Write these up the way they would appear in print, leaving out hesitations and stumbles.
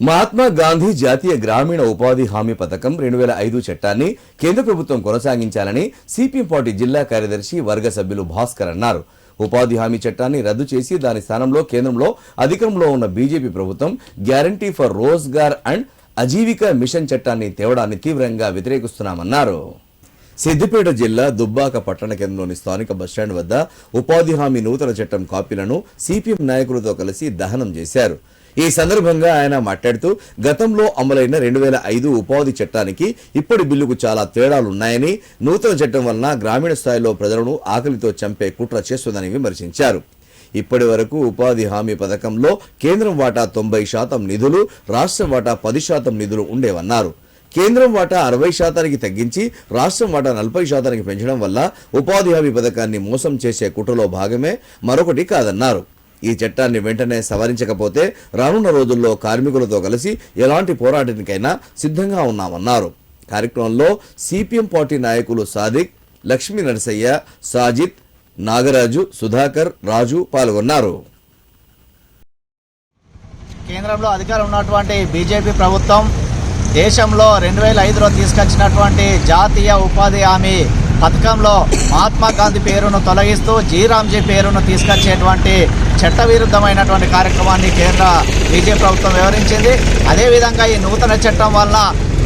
మహాత్మా గాంధీ జాతీయ గ్రామీణ ఉపాధి హామీ పథకం 2005 చట్టాన్ని కేంద్ర ప్రభుత్వం కొనసాగించాలని సిపిఎం పార్టీ జిల్లా కార్యదర్శి వర్గ సభ్యులు భాస్కర్ అన్నారు. ఉపాధి హామీ చట్టాన్ని రద్దు చేసి దాని స్థానంలో కేంద్రంలో అధికారంలో ఉన్న బీజేపీ ప్రభుత్వం guarantee for Rozgar and Ajeevika mission చట్టాన్ని తేవడాన్ని తీవ్రంగా వ్యతిరేకిస్తున్నామన్నారు. సిద్దిపేట జిల్లా దుబ్బాక పట్టణ కేంద్రంలోని స్థానిక బస్టాండ్ వద్ద ఉపాధి హామీ నూతన చట్టం కాపీలను సిపిఎం నాయకులతో కలిసి దహనం చేశారు. ఈ సందర్భంగా ఆయన మాట్లాడుతూ గతంలో అమలైన 2005 ఉపాధి చట్టానికి ఇప్పటి బిల్లుకు చాలా తేడాలున్నాయని, నూతన చట్టం వలన గ్రామీణ స్థాయిలో ప్రజలను ఆకలితో చంపే కుట్ర చేస్తుందని విమర్శించారు. ఇప్పటి వరకు ఉపాధి హామీ పథకంలో కేంద్రం వాటా 90% నిధులు, రాష్ట్రం వాటా 10% నిధులు ఉండేవన్నారు. కేంద్రం వాటా 60% తగ్గించి రాష్ట్రం వాటా 40% పెంచడం వల్ల ఉపాధి హామీ పథకాన్ని మోసం చేసే కుట్రలో భాగమే, మరొకటి కాదన్నారు. ఈ చట్టాన్ని వెంటనే సవరించకపోతే రానున్న రోజుల్లో కార్మికులతో కలిసి ఎలాంటి పోరాటానికైనా సిద్ధంగా ఉన్నామన్నారు. కార్యక్రమంలో సిపిఎం పార్టీ నాయకులు సాదిక్, లక్ష్మీ నరసయ్య, సాజిద్, నాగరాజు, సుధాకర్, రాజు పాల్గొన్నారు. కేంద్రంలో అధికారం ఉన్నటువంటి బీజేపీ ప్రభుత్వం దేశంలో 2005లో తీసుకొచ్చినటువంటి జాతీయ ఉపాధి హామీ పథకంలో మహాత్మా గాంధీ పేరును తొలగిస్తూ జీరామ్జీ పేరును తీసుకొచ్చేటువంటి చట్టవిరుద్ధమైనటువంటి కార్యక్రమాన్ని కేంద్ర బీజేపీ ప్రభుత్వం వివరించింది. అదేవిధంగా ఈ నూతన చట్టం వలన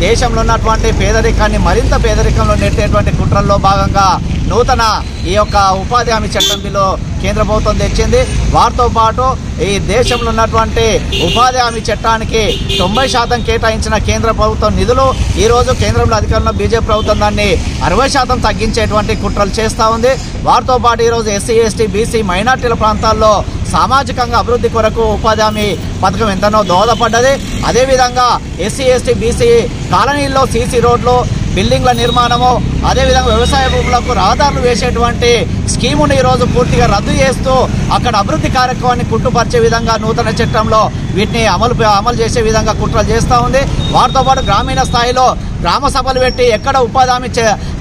దేశంలో ఉన్నటువంటి పేదరికాన్ని మరింత పేదరికంలో నెట్టేటువంటి కుట్రల్లో భాగంగా నూతన ఈ యొక్క ఉపాధి హామీ చట్టం బిల్లు కేంద్ర ప్రభుత్వం తెచ్చింది. వాటితో పాటు ఈ దేశంలో ఉన్నటువంటి ఉపాధి హామీ చట్టానికి 90% కేటాయించిన కేంద్ర ప్రభుత్వం నిధులు ఈరోజు కేంద్రంలో అధికారంలో బీజేపీ ప్రభుత్వం దాన్ని 60% తగ్గించేటువంటి కుట్రలు చేస్తూ ఉంది. వాటితో పాటు ఈరోజు ఎస్సీ, ఎస్టీ, బీసీ, మైనార్టీల ప్రాంతాల్లో సామాజికంగా అభివృద్ధి కొరకు ఉపాధి హామీ పథకం ఎంతనో దోహదపడ్డది. అదేవిధంగా ఎస్సీ, ఎస్టీ, బీసీ కాలనీల్లో సీసీ రోడ్లు, బిల్డింగ్ల నిర్మాణము, అదేవిధంగా వ్యవసాయ భూములకు రహదారులు వేసేటువంటి స్కీమును ఈరోజు పూర్తిగా రద్దు చేస్తూ అక్కడ అభివృద్ధి కార్యక్రమాన్ని కుట్టుపరిచే విధంగా నూతన చట్టంలో వీటిని అమలు చేసే విధంగా కుట్రలు చేస్తూ ఉంది. వాటితో పాటు గ్రామీణ స్థాయిలో గ్రామ సభలు పెట్టి ఎక్కడ ఉపాధి హామీ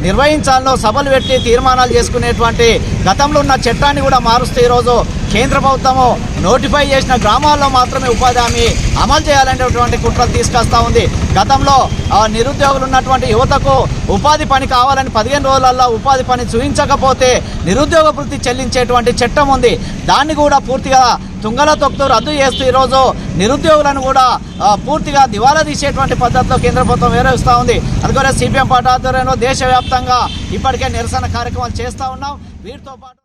నిర్వహించాలో సభలు పెట్టి తీర్మానాలు చేసుకునేటువంటి గతంలో ఉన్న చట్టాన్ని కూడా మారుస్తూ ఈరోజు కేంద్ర ప్రభుత్వము నోటిఫై చేసిన గ్రామాల్లో మాత్రమే ఉపాధి హామీ అమలు చేయాలనేటువంటి కుట్రలు తీసుకొస్తా ఉంది. గతంలో నిరుద్యోగులు ఉన్నటువంటి యువతకు ఉపాధి పని కావాలని 15 రోజులలో ఉపాధి పని చూపించకపోతే నిరుద్యోగ వృత్తి చెల్లించేటువంటి చట్టం ఉంది. దాన్ని కూడా పూర్తిగా తుంగలో తొక్కుతూ రద్దు చేస్తూ ఈరోజు నిరుద్యోగులను కూడా పూర్తిగా దివాలా తీసేటువంటి పద్ధతిలో కేంద్ర ప్రభుత్వం వివరిస్తూ ఉంది. అందుకనే సిపిఎం పార్టీ ఆధ్వర్యంలో దేశవ్యాప్తంగా ఇప్పటికే నిరసన కార్యక్రమాలు చేస్తూ ఉన్నాం. వీటితో పాటు